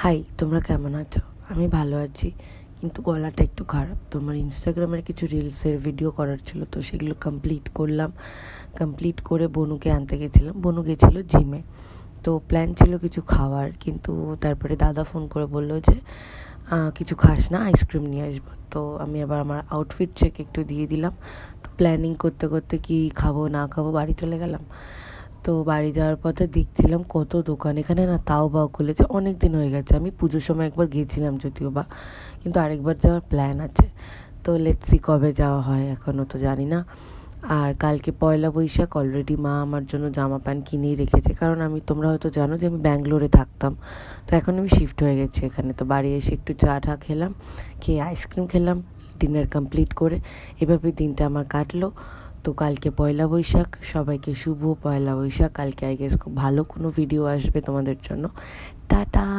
High, তোমরা কেমন আছো? আমি ভালো আছি, কিন্তু গলাটা একটু খারাপ। তোমার ইনস্টাগ্রামের কিছু রিলসের ভিডিও করার ছিল, তো সেগুলো কমপ্লিট করলাম। কমপ্লিট করে বনুকে আনতে গেছিলাম। বনু গেছিলো জিমে। তো প্ল্যান ছিল কিছু খাওয়ার, কিন্তু তারপরে দাদা ফোন করে বললো যে কিছু খাস না, আইসক্রিম নিয়ে আসবো। তো আমি আবার আমার আউটফিট চেক একটু দিয়ে দিলাম। তো প্ল্যানিং করতে করতে কি খাবো না খাবো বাড়ি চলে গেলাম। তো বাড়ি যাওয়ার পথে দেখছিলাম কত দোকান, এখানে না তাও বাও খুলেছে। অনেক দিন হয়ে গেছে, আমি পুজোর সময় একবার গিয়েছিলাম যদিও বা, কিন্তু আরেকবার যাওয়ার প্ল্যান আছে। তো লেটসি কবে যাওয়া হয়, এখনও তো জানি না। আর কালকে পয়লা বৈশাখ, অলরেডি মা আমার জন্য জামা প্যান্ট কিনেই রেখেছে, কারণ তোমরা হয়তো জানো যে আমি ব্যাঙ্গালোরে থাকতাম। তো এখন আমি শিফট হয়ে গেছি এখানে। তো বাড়ি এসে একটু চা টা খেলাম, খেয়ে আইসক্রিম খেলাম, ডিনার কমপ্লিট করে এভাবে দিনটা আমার কাটলো। তো কালকে পয়লা বৈশাখ, সবাইকে শুভ পয়লা বৈশাখ। কালকে আই গেস খুব ভালো কোনো ভিডিও আসবে তোমাদের জন্য। টাটা।